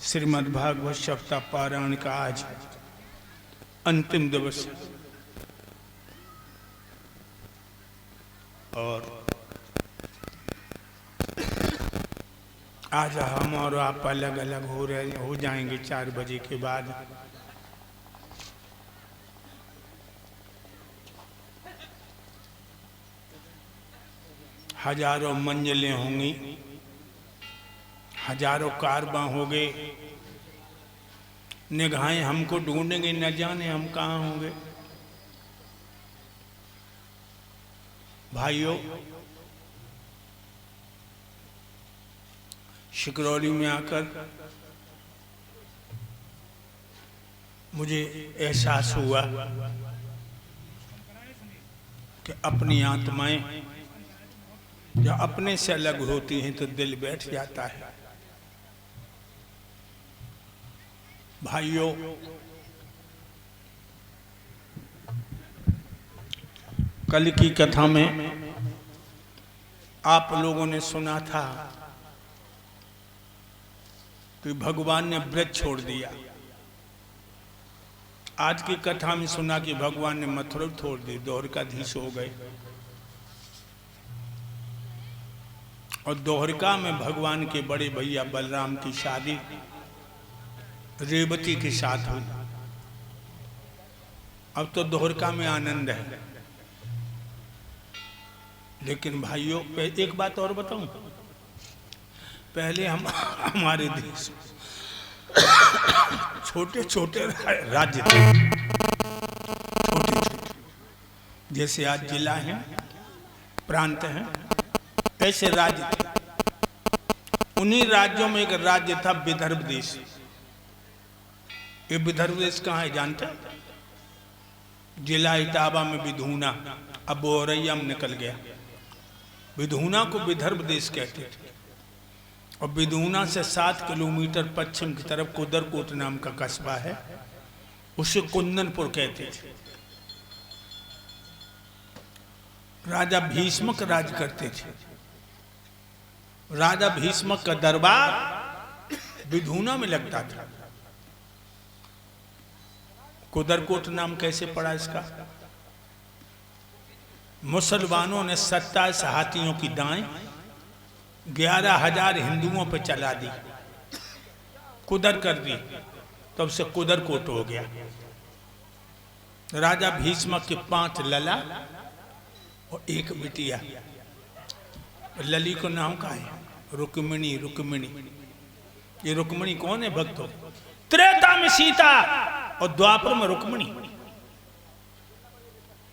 श्रीमद्भागवत सप्ताह पारायण का आज अंतिम दिवस है और आज हम और आप अलग अलग हो जाएंगे 4 बजे के बाद। हजारों मंजिलें होंगी, हजारों कारवां हो गए, निगाहें हमको ढूंढेंगे, न जाने हम कहाँ होंगे। भाइयों, शिकरौली में आकर मुझे एहसास हुआ कि अपनी आत्माएं जब अपने से अलग होती हैं तो दिल बैठ जाता है। भाइयों, कल की कथा में आप लोगों ने सुना था कि भगवान ने व्रत छोड़ दिया। आज की कथा में सुना कि भगवान ने मथुरा छोड़ दी, द्वारकाधीश हो गए। और द्वारका में भगवान के बड़े भैया बलराम की शादी रेवती के साथ हुई। अब तो द्वारका में आनंद है। लेकिन भाइयों, एक बात और बताऊं, पहले हम हमारे देश छोटे छोटे राज्य थे, छोटे छोटे, जैसे आज जिला है, प्रांत हैं, ऐसे राज्य थे। उन्हीं राज्यों में एक राज्य था विदर्भ देश। ये विदर्भ देश कहाँ है जानते? जिला इटावा में विधूना, अब वो औरैया में निकल गया। विधूना को विदर्भ देश कहते थे। और विधूना से 7 किलोमीटर पश्चिम की तरफ कुदरकोट नाम का कस्बा है, उसे कुंदनपुर कहते थे। राजा भीष्मक राज करते थे। राजा भीष्मक का दरबार विधूना में लगता था। कुदरकोट नाम कैसे पड़ा इसका? मुसलमानों ने 27 हाथियों की दाएं 11,000 हिंदुओं पर चला दी, कुदर कर दी, तब से कुदरकोट हो गया। राजा भीष्मक के 5 लला और 1 बिटिया। लली को नाम का है रुक्मिणी। रुक्मिणी, ये रुक्मिणी कौन है भक्तों? त्रेता में सीता और द्वापर में रुक्मिणी।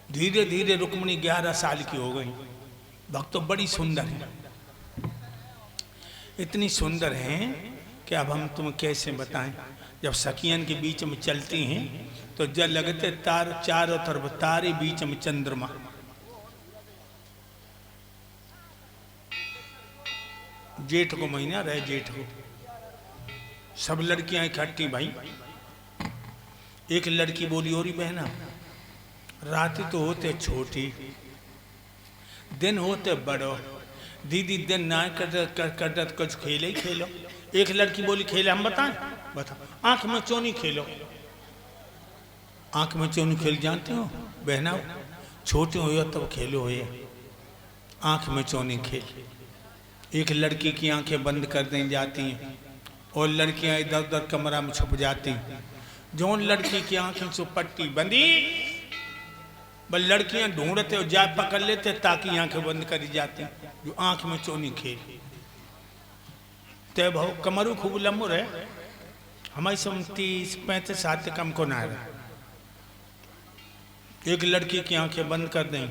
धीरे धीरे रुक्मिणी 11 साल की हो गई। भक्तों, बड़ी सुंदर है, इतनी सुंदर हैं कि अब हम तुम्हें कैसे बताएं। जब सखियन के बीच में चलती हैं तो जब लगते तार, चारों तरफ तारे, बीच में चंद्रमा। जेठ को महीना रहे, जेठ को सब लड़कियां इकट्ठी। भाई, एक लड़की बोली, और बहना, रात तो होते छोटी, दिन होते बड़ो, दीदी दिन ना कर कुछ खेले ही खेलो। एक लड़की बोली, खेले हम बताएं? बताओ। आंख में चोनी खेलो। आंख में चोनी खेल जानते हो बहना? छोटे हो तब खेलो ये आंख में चोनी खेल। एक लड़की की आंखें बंद कर दी जाती हैं और लड़कियां इधर उधर कमरा में छुप जाती। जो लड़की की आंखें से पट्टी बंदी, बस लड़कियां ढूंढते और जा पकड़ लेते ताकि आंखें बंद करी जाती। जो आंख में चोनी खेल। तय भाव कमरू खूब लंबुर है, हमारी सब 30-35 साल तक कम को ना रहा। एक लड़की की आंखें बंद कर दें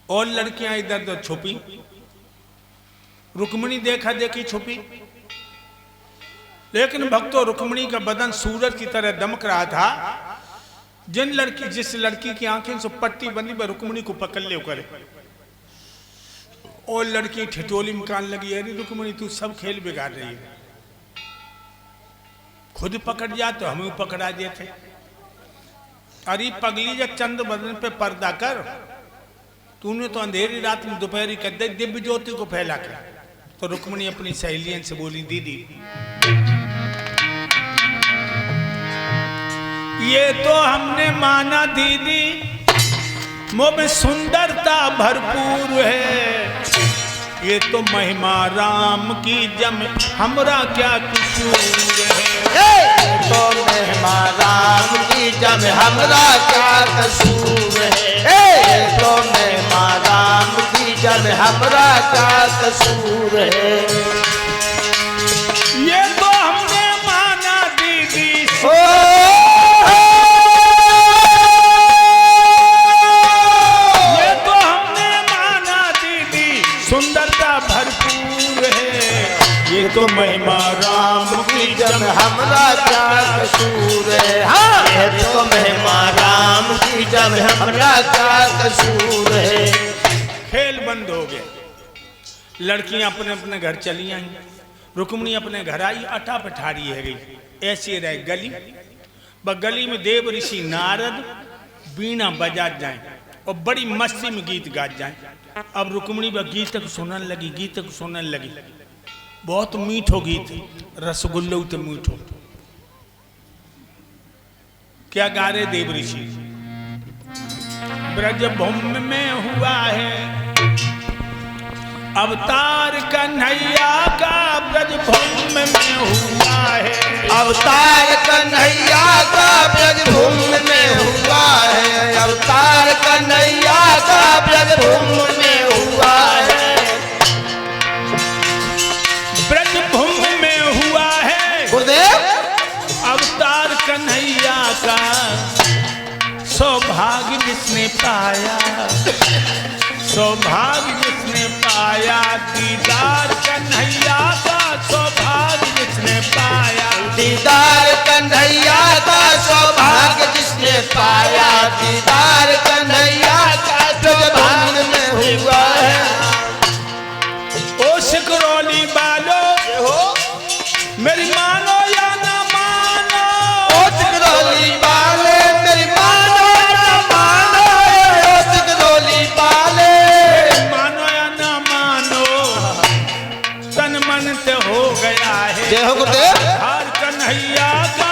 और लड़कियां इधर उधर छुपी। रुक्मिणी देखा देखी छुपी, लेकिन भक्तों, रुक्मिणी का बदन सूरज की तरह दमक रहा था। जिस लड़की की आंखें से पट्टी बंदी पर रुक्मिणी को पकड़ ले करे, और लड़की ठिठोली में कान लगी, अरे रुक्मिणी तू सब खेल बिगाड़ रही है। खुद पकड़ जा तो हमें पकड़ा देते। अरे पगली, जब चंद बदन पे पर्दा कर, तूने तो अंधेरी रात में दोपहरी कर दे दिव्य ज्योति को फैला कर। तो रुक्मिणी अपनी सहेलियन से बोली, दीदी ये तो हमने माना दीदी मुँह में सुंदरता भरपूर है, ये तो महिमा राम की जम हमरा क्या कसूर है। ये तो महिमा राम की जम हमरा क्या कसूर है। ये तो महिमा राम की जम हमरा क्या कसूर है। ये तो हमने माना दीदी सुंदरता भरपूर है, ये तो महिमा राम की जब हमरा क्या कसूर है। हाँ, ये तो महिमा राम की जब हमरा क्या कसूर है। खेल बंद हो गए, लड़कियां अपने अपने घर चली आई, रुक्मिणी अपने घर आई, अटा पठारी है गई। ऐसे रहे गली, गली में देव ऋषि नारद बीना बजा जाए और बड़ी मस्ती में गीत गा जाए। अब रुक्मिणी वह गीतक सुनने लगी, गीतक सुनने लगी। बहुत मीठो गीत, रसगुल्लो तो मीठो। क्या गा रहे देव ऋषि? ब्रजभूमि में हुआ है अवतार कन्हैया का, ब्रजभूमि में हुआ है अवतार कन्हैया का, ब्रजभूमि में हुआ है अवतार कन्हैया का, ब्रजभूमि में हुआ है। ब्रजभूमि में हुआ है गुरुदेव अवतार कन्हैया का, सौभाग्य जिसने पाया, सौभाग्य जिसने पाया, दीदार कन्हैया का, सौभाग्य जिसने पाया, दीदार कन्हैया का, सौभाग्य जिसने पाया, दीदार कन्हैया का, ब्रजभूमि में हुआ है। ओ सिकरौली वालो मेरी मानो या ना मानो, ओ सिकरौली वाले मेरी मानो या मानो, ओ सिकरौली वाले मानो या ना मानो, तन मन से हो गया है। जय हो गुरुदेव। हर कन्हैया का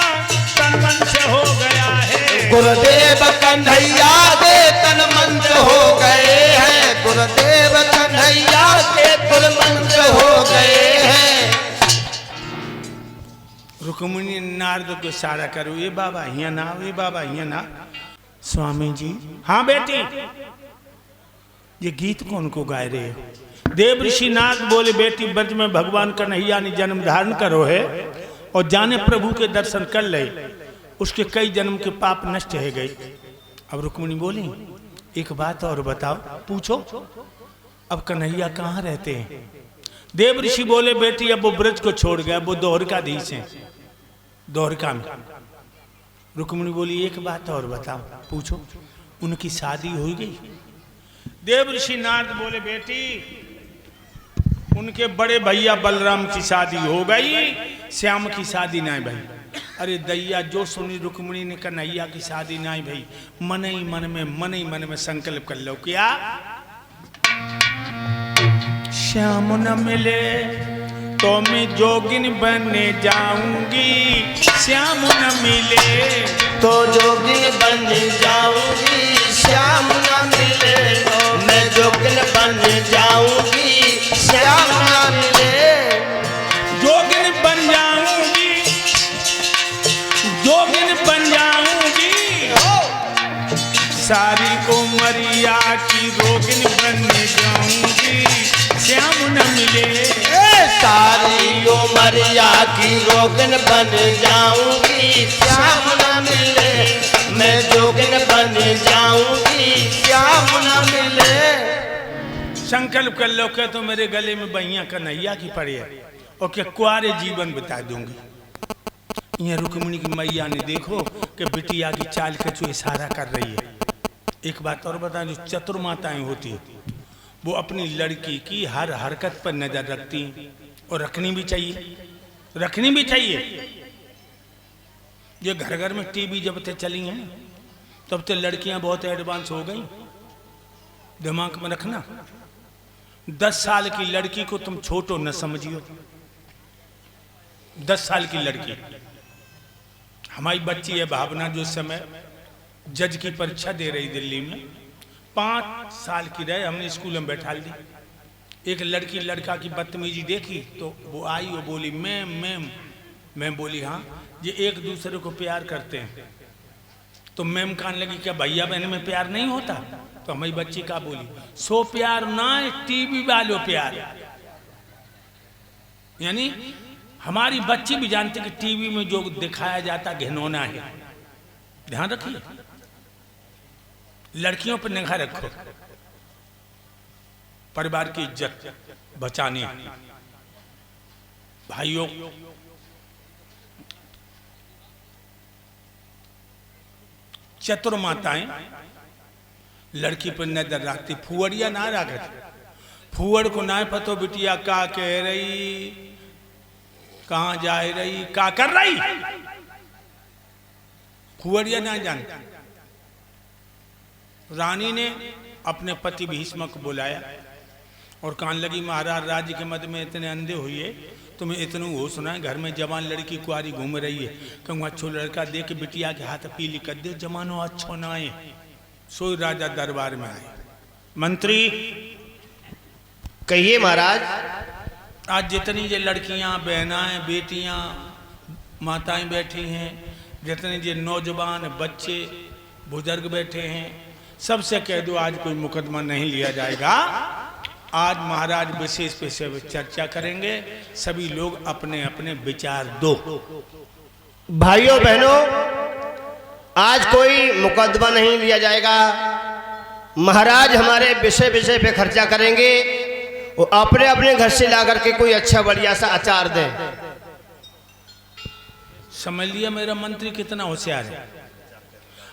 तन मन से हो गया है। गुरुदेव कन्हैया के तन मन से हो गए हैं, गुरुदेव कन्हैया के तन मन से हो गए हैं। रुक्मिणी नारद को इशारा करो, ये बाबा हिया ना, ये बाबा हिया ना। स्वामी जी, हाँ बेटी, ये गीत कौन को गाय रहे हो? देव ऋषि नारद बोले, बेटी ब्रज में भगवान कन्हैया ने जन्म धारण करो है और जाने प्रभु के दर्शन कर ले, उसके कई जन्म के पाप नष्ट हो गए। अब रुक्मिणी बोली, एक बात और बताओ, पूछो, अब कन्हैया कहाँ रहते हैं? देव ऋषि बोले, बेटी अब वो ब्रज को छोड़ गया, वो द्वारकाधीश हैं, द्वारका में। रुक्मिणी बोली, एक बात और बताओ, पूछो, उनकी शादी हो गई? देव ऋषि नारद बोले, बेटी उनके बड़े भैया बलराम की शादी हो गई, श्याम की शादी नहीं भाई। अरे दैया, जो सुनी रुक्मिणी ने कन्हैया की शादी नहीं भाई, मन ही मन में संकल्प कर लो, क्या श्याम न मिले तो मैं जोगिन बनने जाऊंगी, श्याम न मिले तो जोगिन बन जाऊंगी, श्याम न मिले तो मैं जोगिन बन जाऊंगी, श्याम न मिले जोगिन बन जाऊंगी, जोगिन बन जाऊंगी, सारी उमरिया की रोगिन बन जाऊंगी, श्याम न मिले सारी उमरिया की रोगिन बन जाऊंगी, श्याम न मिले मैं जोगिन बन जाऊंगी, श्याम न मिले। संकल्प कर लो क्या तो मेरे गले में बहिया कन्हैया की पड़ी है और क्या कुआरे जीवन बिता दूंगी। ये रुक्मिणी की मैया ने देखो कि बिटिया की चाल कछु इशारा कर रही है। एक बात और बता, जो चतुर माताएं होती है वो अपनी लड़की की हर हरकत पर नजर रखती हैं और रखनी भी चाहिए, रखनी भी चाहिए। ये घर घर में टीवी जब तक चली हैं तब तक लड़कियां बहुत एडवांस हो गई, दिमाग में रखना। 10 साल की लड़की को तुम छोटो न समझियो, 10 साल की लड़की। हमारी बच्ची है भावना, जो इस समय जज की परीक्षा दे रही दिल्ली में, 5 साल की रहे, हमने स्कूल में बैठा दी। एक लड़की लड़का की बदतमीजी देखी तो वो आई और बोली मैम मैम। मैं बोली हाँ, ये एक दूसरे को प्यार करते हैं। तो मैम कहने लगी क्या भैया बहन में प्यार नहीं होता? तो हमारी बच्ची का बोली सो प्यार ना टीवी वालों प्यार। यानी हमारी बच्ची भी जानती कि टीवी में जो दिखाया जाता घिनौना है। ध्यान रखिए, लड़कियों पर निगाह रखो, परिवार की इज्जत बचाने। भाइयों, चतुर माताएं लड़की पर नजर रखती, फुअरिया ना रखती। फुअर को ना पतो बिटिया का कह रही, कहां जा रही, का कर रही, फुअरिया ना जानती। रानी ने अपने पति भीष्म को बुलाया और कहने लगी महाराज राज्य के मध्य में इतने अंधे हुए, तुम्हें इतना हो सुना है घर में जवान लड़की कुआरी घूम रही है, कहूँ अच्छो लड़का देख के बिटिया के हाथ पीली कर दे, जमानो अच्छो ना आए। सोई राजा दरबार में आए। मंत्री कहिए महाराज। आज जितनी ये लड़कियां बहनाएं बेटियां माताएं बैठी हैं, जितने ये नौजवान बच्चे बुजुर्ग बैठे हैं, सबसे कह दो आज कोई मुकदमा नहीं लिया जाएगा। आज महाराज विशेष विषय पर चर्चा करेंगे, सभी लोग अपने अपने विचार दो। भाइयों बहनों, आज कोई मुकदमा नहीं लिया जाएगा। महाराज हमारे विषय पे खर्चा करेंगे, वो अपने अपने घर से ला करके कोई अच्छा बढ़िया सा अचार दें। समझ लिया मेरा मंत्री कितना होशियार है।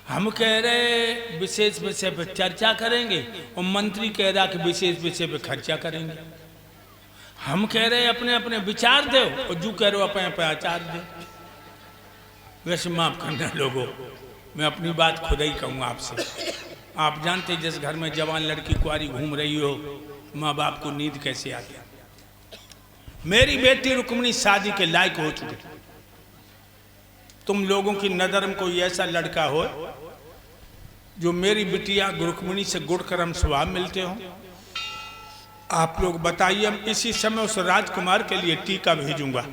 हम कह रहे विशेष विषय पे चर्चा करेंगे और मंत्री कह रहा कि विशेष विषय पे खर्चा करेंगे। हम कह रहे अपने अपने विचार दो और जो कह रहे हो अपने अपने आचार दो। वैसे माफ करना लोगों, मैं अपनी बात खुद ही कहूँगा आपसे। आप जानते जिस घर में जवान लड़की कुआरी घूम रही हो, माँ बाप को नींद कैसे आती है। मेरी बेटी रुक्मिणी शादी के लायक हो चुकी। तुम लोगों की नजर में कोई ऐसा लड़का हो जो मेरी बिटिया रुक्मिणी से गुण कर्म स्वभाव मिलते हो, आप लोग बताइए। हम इसी समय उस राजकुमार के लिए टीका भेजूंगा।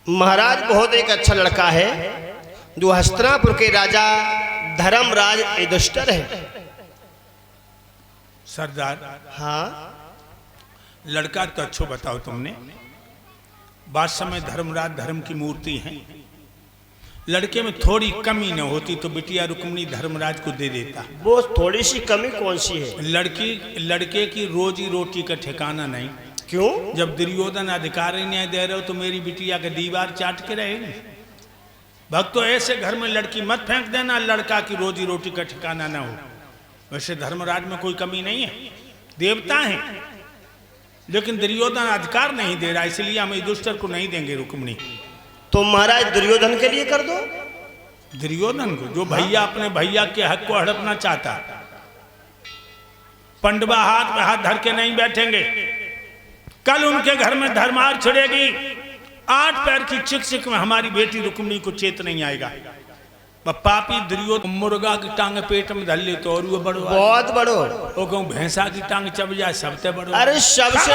महाराज बहुत एक अच्छा लड़का है जो हस्तिनापुर के राजा धर्मराज युधिष्ठिर है। सरदार हाँ, लड़का तो अच्छो बताओ तुमने। बादशाह में धर्मराज धर्म की मूर्ति है, लड़के में थोड़ी कमी न होती तो बिटिया रुक्मिणी धर्मराज को दे देता। वो थोड़ी सी कमी कौन सी है? लड़के की रोजी रोटी का ठिकाना नहीं। क्यों? जब दुर्योधन अधिकार नहीं दे रहे हो तो मेरी बिटिया के दीवार चाट के रहेगी। भक्तों, ऐसे घर में लड़की मत फेंक देना लड़का की रोजी रोटी का ठिकाना ना हो। वैसे धर्मराज में कोई कमी नहीं है, देवता है, लेकिन दुर्योधन अधिकार नहीं दे रहा, इसलिए हम युधिष्ठिर को नहीं देंगे रुक्मिणी। तो महाराज दुर्योधन के लिए कर दो। दुर्योधन को, जो भैया अपने भैया के हक को हड़पना चाहता, पंडवा हाथ में हाथ धर के नहीं बैठेंगे। कल उनके घर में धर्मार छिड़ेगी, 8 पैर की चिक चिक में हमारी बेटी रुक्मिणी को चेत नहीं आएगा। पापी दुर्योधन मुर्गा की टांग पेट में धर ले तो और वो बड़ो, बहुत बड़ो। वो कहूँ भैंसा की टांग चब जाए सबसे बड़ो। अरे सबसे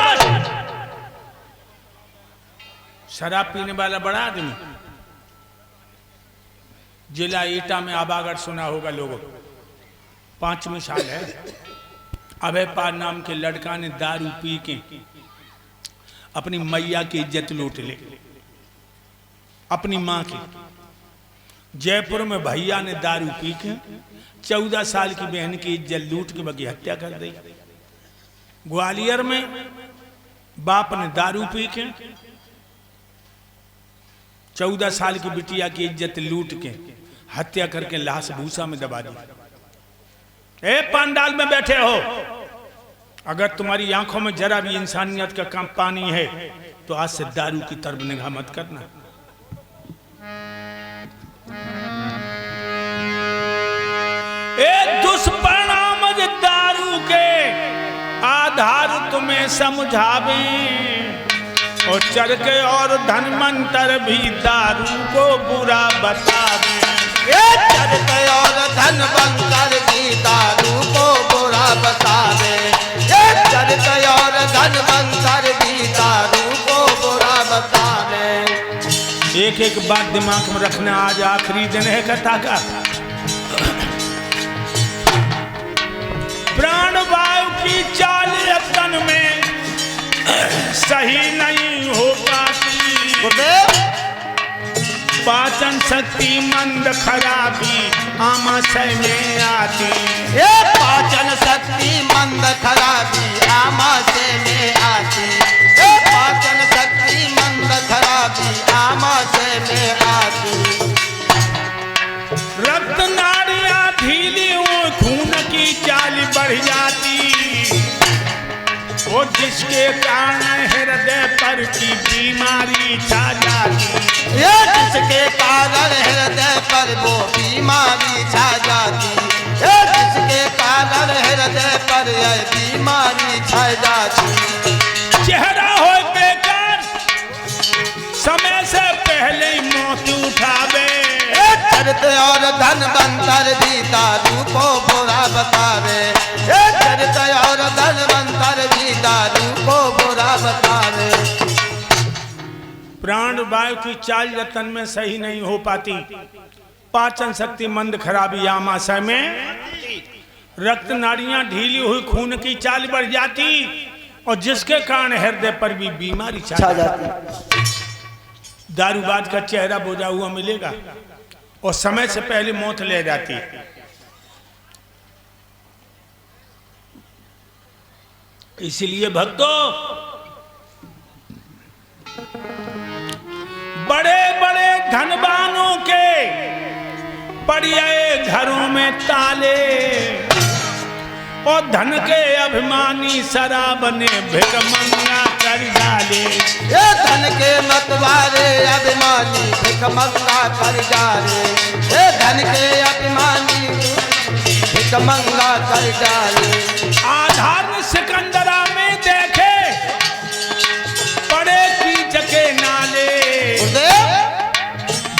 शराब पीने वाला बड़ा आदमी। जिला एटा में आबागढ़ सुना होगा लोगों, 5वीं साल है। अभय पाल नाम के लड़का ने दारू पी के अपनी मैया की इज्जत लूट ली, अपनी मां की। जयपुर में भैया ने दारू पी के 14 साल की बहन की इज्जत लूट के बगी हत्या कर दी। ग्वालियर में बाप ने दारू पी के 14 साल की बिटिया की इज्जत लूट के हत्या करके लाश भूसा में दबा दी। ए पंडाल में बैठे हो, अगर तुम्हारी आंखों में जरा भी इंसानियत का काम पानी है तो आज से दारू की तरफ निगाह मत करना। ए दुष्परिणाम दारू के आधार तुम्हें समझावे, और चरक और धनवंतर भी दारू को बुरा बतावे। चरक और धनवंतर भी दारू को बुरा बतावे। चरक और धनवंतर भी दारू को बुरा बतावे। एक एक बात दिमाग में रखना, आज आखिरी दिन है कथा का। प्राण वायु की चाल तन में सही नहीं हो पाती। पाचन शक्ति मंद खराबी आमाशय में आती। ये पाचन शक्ति मंद खराबी आमाशय में आती। ये पाचन शक्ति मंद खराबी आमाशय में आती। रक्त नाड़ियां ढीली हो, खून की चाल बढ़ जाती। वो जिसके कारण हृदय पर की बीमारी छा जाती। ये जिसके कारण हृदय पर वो बीमारी छा जाती। ये जिसके कारण हृदय पर यह बीमारी छा जाती। चेहरा हो बेकार, समय से पहले ही मौत उठावे। चरित और धनवंतर भी दारू को बुरा बतावे। चरित और धनवंतर भी दारू को बुरा बतावे। प्राण वायु की चाल यतन में सही नहीं हो पाती। पाचन शक्ति मंद खराबी आमाशय में, रक्त नाड़ियां ढीली हुई, खून की चाल बढ़ जाती। और जिसके कारण हृदय पर भी बीमारी छा जाती। दारूबाज का चेहरा बोझा हुआ मिलेगा और समय से पहले मौत ले जाती। इसलिए भक्तों, बड़े बड़े धनवानों के पड़िए घरों में ताले, और धन के अभिमानी शराब ने भिखमंगा कर डाले। ये धन के मतवारे अभिमानी भिखमंगा कर डाले। ये धन के अभिमानी भिखमंगा कर डाले। आधार सिकंदरा में देखे पड़े कीच के नाले,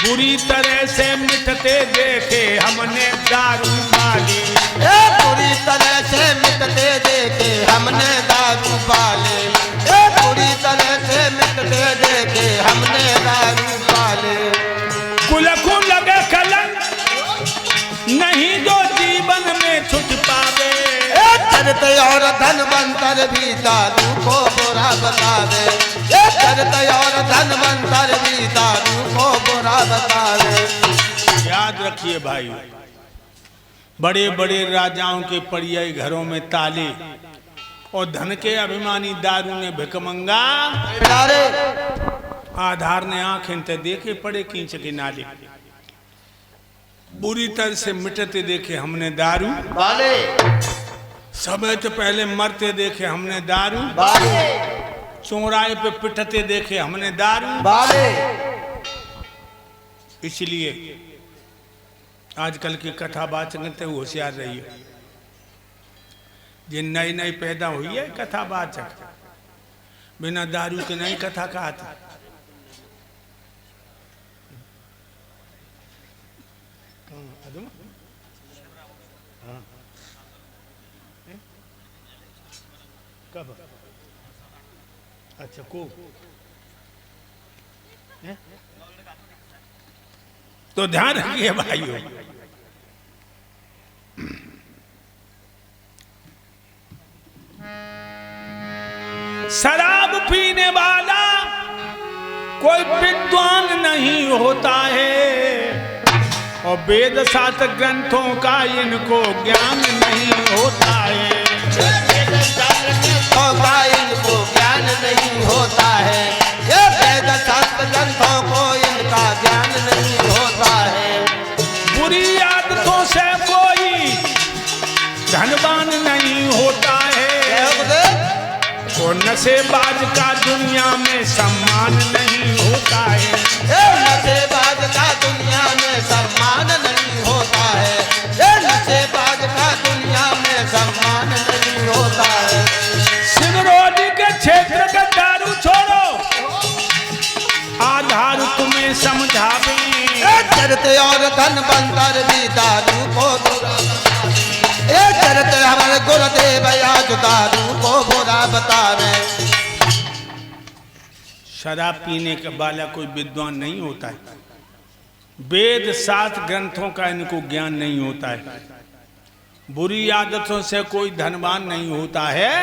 बुरी तरह से मिटते देखे हमने दारू वाली। पूरी तरह से मिटते देखे हमने दारू पाले। पूरी तरह से मिटते देखे हमने दारू पाले। कुलखु लगे कलंक नहीं जो जीवन में छुट पावे। चरित और धनवंतर भी दारू को बुरा बतावे। चरित और धनवंतर भी दारू को बुरा बतावे। याद रखिए भाई, बड़े बड़े राजाओं के पड़िए घरों में ताले, और धन के अभिमानी दारू ने भिखमंगा। आधार ने आंखें ते देखे पड़े कींच के नाले, बुरी तरह से मिटते देखे हमने दारू वाले। समय से पहले मरते देखे हमने दारू वाले। चौराहे पे पिटते देखे हमने दारू वाले। इसलिए आजकल की कथा वाचक होशियार रहिए। जिन नई नई पैदा हुई है कथा वाचक, बिना दारू के नई कथा कहा था। कब? अच्छा को तो ध्यान रखिए भाइयों, शराब पीने वाला कोई विद्वान नहीं होता है, और वेद शास्त्र ग्रंथों का इनको ज्ञान नहीं होता है। इनको ज्ञान नहीं होता है। ये वेद शास्त्र ग्रंथों को इनका ज्ञान नहीं होता है। बुरी आदतों से कोई धनवान नहीं होता है, और नशेबाज का दुनिया में सम्मान नहीं होता है। नशेबाज का दुनिया में सम्मान नहीं होता है। नशेबाज का दुनिया में सम्मान नहीं होता है। सिंगरौली के क्षेत्र का दारू छोड़ो, आधार तुम्हें समझावे। चरते और धन बंतर भी दारू को बुरा, चरते हमारे गुरुदेव आज दारू को बुरा बतावे। शराब पीने के वाला कोई विद्वान नहीं होता है, वेद शास्त्र ग्रंथों का इनको ज्ञान नहीं होता है, बुरी आदतों से कोई धनवान नहीं होता है,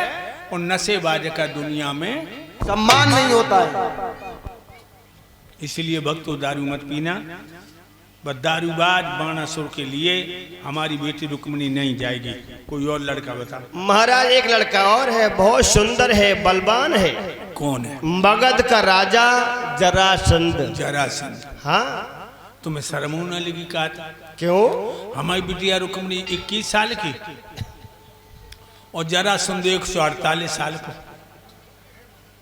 और नशेबाज का दुनिया में सम्मान नहीं होता है। इसलिए भक्तों दारू मत पीना। बस दारूबाज बाणासुर के लिए हमारी बेटी रुक्मिणी नहीं जाएगी। कोई और लड़का बता। महाराज एक लड़का और है, बहुत सुंदर है, बलवान है। कौन है? मगध का राजा जरासंध। जरासंध। हाँ, तुम्हें शर्म न लगी? कहा था क्यों? हमारी बिटिया रुक्मिणी 21 साल की और जरासंध 148 साल को,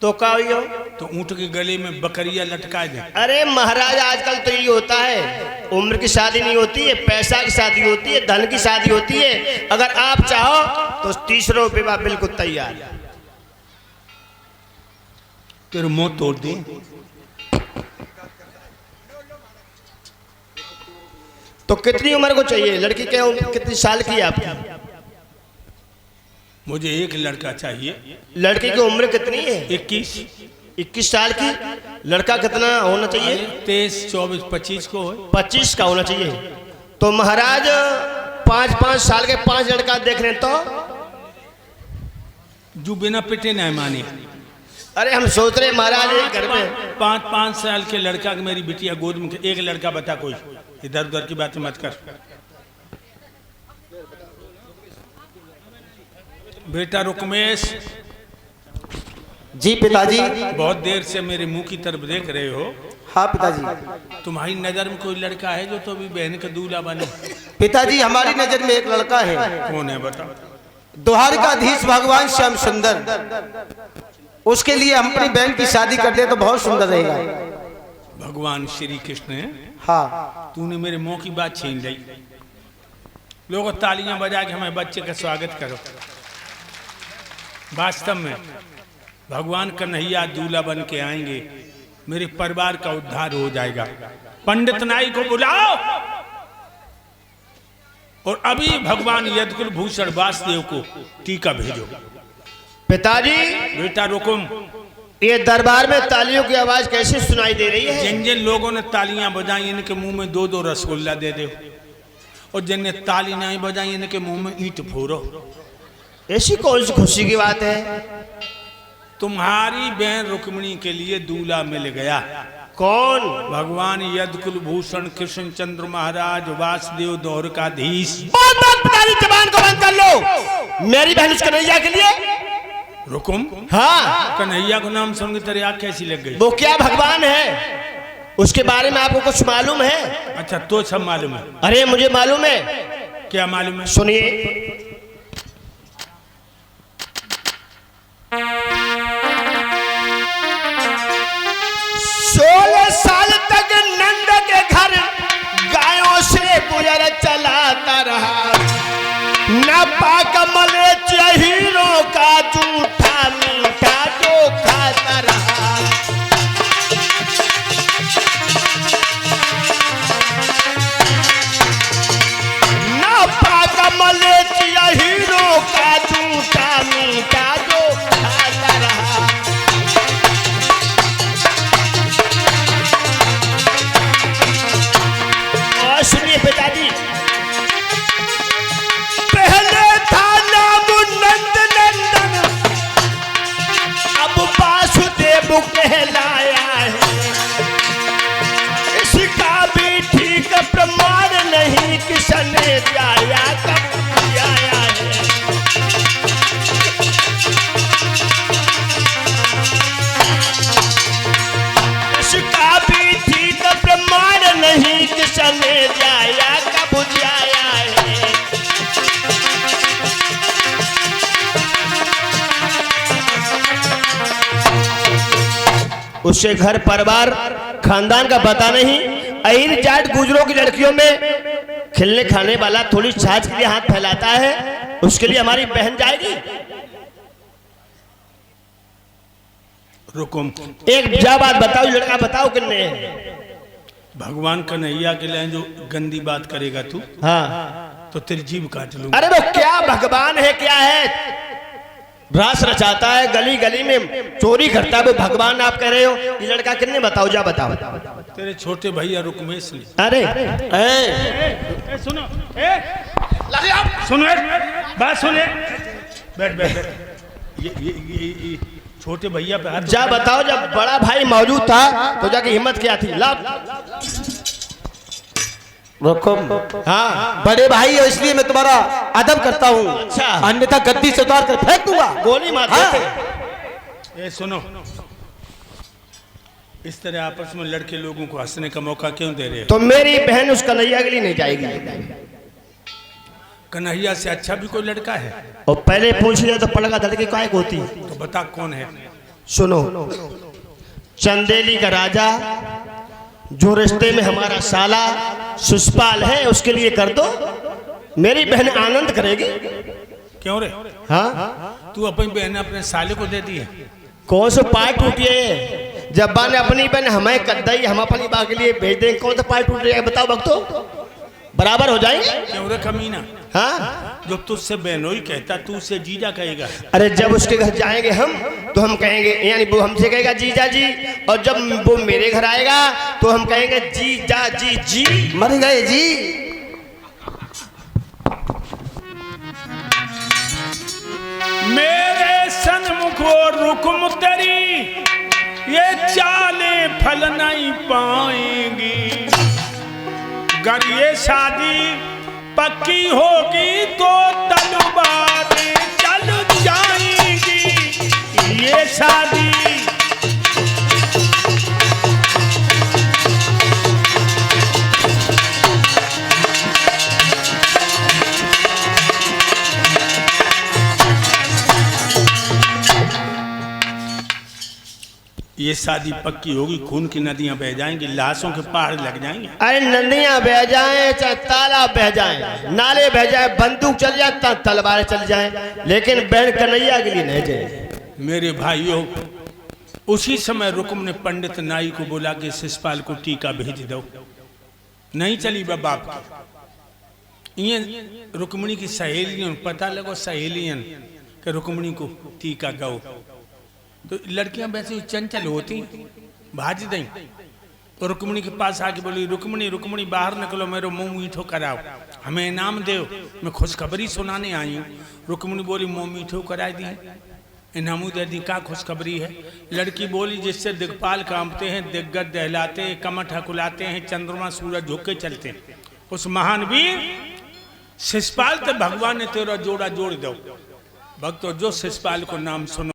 तो का हो? तो ऊंट के गले में बकरिया लटका दे। अरे महाराज आजकल तो ये होता है, उम्र की शादी नहीं होती है, पैसा की शादी होती है, धन की शादी होती है। अगर आप चाहो तो 30 रुपये में बिल्कुल तैयार है। तेरे मुंह तोड़ दे। तो कितनी उम्र को चाहिए? लड़की क्या कितनी साल की है आपकी? मुझे एक लड़का चाहिए। लड़की की उम्र कितनी है? 21 साल की। लड़का कितना होना चाहिए? 23, 24, 25 को हो। 25 का होना चाहिए। तो महाराज 5-5 साल के 5 लड़का देख रहे हैं तो जो बिना पिटे नहीं माने। अरे हम सोच रहे महाराज घर में 5-5 साल के लड़का मेरी बिटिया गोद में। एक लड़का बता कोई, इधर उधर की बातें मत कर। बेटा रुकमेश। जी पिताजी। बहुत देर से मेरे मुंह की तरफ देख रहे हो। हाँ पिताजी। तुम्हारी नजर में कोई लड़का है जो तो अभी बहन का दूल्हा बने? पिताजी हमारी नजर में एक लड़का है। कौन है बताओ? द्वारकाधीश भगवान श्याम सुंदर। उसके लिए हम अपनी बहन की शादी कर दे तो बहुत सुंदर रहेगा। भगवान श्री कृष्ण है। हाँ। तूने मेरे मुंह की बात छीन ली। लोगों तालियां बजा के हमें बच्चे का स्वागत करो। वास्तव में भगवान कन्हैया दूल्हा बन के आएंगे, मेरे परिवार का उद्धार हो जाएगा। पंडित नाई को बुलाओ और अभी भगवान यदुकुल भूषण वासुदेव को टीका भेजो। पिताजी। बेटा रुकुम। ये दरबार में तालियों की आवाज कैसे सुनाई दे रही है? जिन जिन लोगों ने तालियां बजाई इनके मुंह में 2-2 रसगुल्ला दे दो, और जिनने ताली नहीं बजाई इनके मुंह में ईंट फोड़ो। ऐसी कौन सी खुशी की बात है? तुम्हारी बहन रुक्मिणी के लिए दूल्हा मिल गया। कौन? भगवान यदुकुल भूषण कृष्ण चंद्र महाराज वासुदेव द्वारकाधीश। पिताजी जबान को बंद कर लो। मेरी बहन उस कन्हैया के लिए। रुकुम। हाँ। कन्हैया को नाम सुन के तेरी आँख कैसी लग गई? वो क्या भगवान है? उसके बारे में आपको कुछ मालूम है? अच्छा तो सब मालूम है? अरे मुझे मालूम है। क्या मालूम है? सुनिए। 16 साल तक नंद के घर गायों से गुजर चलाता रहा। न पाक मले हीरों का जूठा मीठा जो खाता रहा। न पाक मले हीरों का जूठा मीठा जो खाता रहा। और सुनिए पिताजी, पहले था नाम नंद नंदन, अब वासुदेव कहलाया है। इसका भी ठीक प्रमाण नहीं किसने जाया कब आया है। इसका भी ठीक प्रमाण नहीं किसने जाया कब जाया है। उससे घर परिवार खानदान का पता नहीं। अहिर जाट गुजरों की लड़कियों में खिलने खाने वाला थोड़ी छाछ के लिए हाथ फैलाता है, उसके लिए हमारी बहन जाएगी। रुकुम एक जा बात बताओ, लड़का बताओ किन्ने। भगवान कन्हैया के लिए जो गंदी बात करेगा तू, हाँ तो तेरी जीभ काट लूंगा। अरे वो क्या भगवान है, क्या है? रास रचाता है, गली गली में चोरी करता है, वो भगवान आप कह रहे हो? ये लड़का किन्ने बताओ, जा बताओ। तेरे छोटे भैया रुकमेश ने। अरे सुनो सुनो बात सुने, बैठ बैठ बैठ। ये छोटे भैया पे हाथ जा बताओ, जब बड़ा भाई मौजूद था तो जाके हिम्मत क्या थी? ला रुकुम, हाँ बड़े भाई हो इसलिए मैं तुम्हारा अदब करता हूँ, अच्छा। अन्यथा गद्दी से उतार कर फेंक दूंगा। गोली मार हाँ। देते। ए सुनो, इस तरह आपस में लड़के लोगों को हंसने का मौका क्यों दे रहे हो? तो मेरी बहन उस कन्हैया के लिए नहीं जाएगी। कन्हैया से अच्छा भी कोई लड़का है? और पहले पूछ लिया तो पड़का धड़के काय को होती। तो बता कौन है? सुनो, चंदेली का राजा जो रिश्ते में हमारा साला सुषपाल है, उसके लिए कर दो, मेरी बहन आनंद करेगी। क्यों रे? हाँ, तू अपनी बहन अपने साले को दे दी है? कौन सा पार टूटिए? जब बा ने अपनी बहन हमें कद्दाई हम अपनी बा के लिए भेज देंगे, कौन सा पार टूट जाएगा बताओ? भक्तो बराबर हो जाएंगे। क्यों रे कमीना? हाँ, जब तुझसे बहनोई कहता तू उससे जीजा कहेगा? अरे जब उसके घर जाएंगे हम तो हम कहेंगे, यानी वो हमसे कहेगा जीजा जी, और जब वो मेरे घर आएगा तो हम कहेंगे जीजा जी जी। मर गए जी। मेरे सन्मुख रुकुम तेरी ये चाले फल नहीं पाएंगी। अगर ये शादी पक्की होगी तो तलवारें चल जाएंगी। ये शादी ये शादी पक्की होगी, खून की नदियां बह जाएंगी, लाशों के पहाड़ लग जाएंगे। अरे नदियां बह जाएं, चाहे तालाब बह जाएं, नाले बह जाए, बंदूक चल जाए, तलवारें चल जाएं, लेकिन बहन कन्हैया के लिए नहीं जाए। मेरे भाइयों, उसी समय रुकुम ने पंडित नाई को बोला कि शिषपाल को टीका भेज दो। नहीं चली बाप की। ये रुक्मणी की सहेलियों पता लगो, सहेलियन के रुक्मणी को टीका गाओ। तो लड़कियां वैसे चंचल होती, भाज दें। तो रुक्मणी के पास आके बोली, रुक्मणी रुक्मणी बाहर निकलो, मेरे मुंह मीठो कराओ, हमें इनाम दो, मैं खुशखबरी सुनाने आई हूँ। रुक्मणी बोली, मुंह मीठो करा दी, इनामू दे दी, क्या खुशखबरी है? लड़की बोली, जिससे दिग्पाल कांपते हैं, दिग्गज दहलाते हैं, कमठ हकुलाते हैं, चंद्रमा सूरज झुक के चलते हैं, उस महान वीर शिषपाल तो भगवान ने तेरा जोड़ा जोड़ दो। भक्तों, जो शिषपाल को नाम सुनो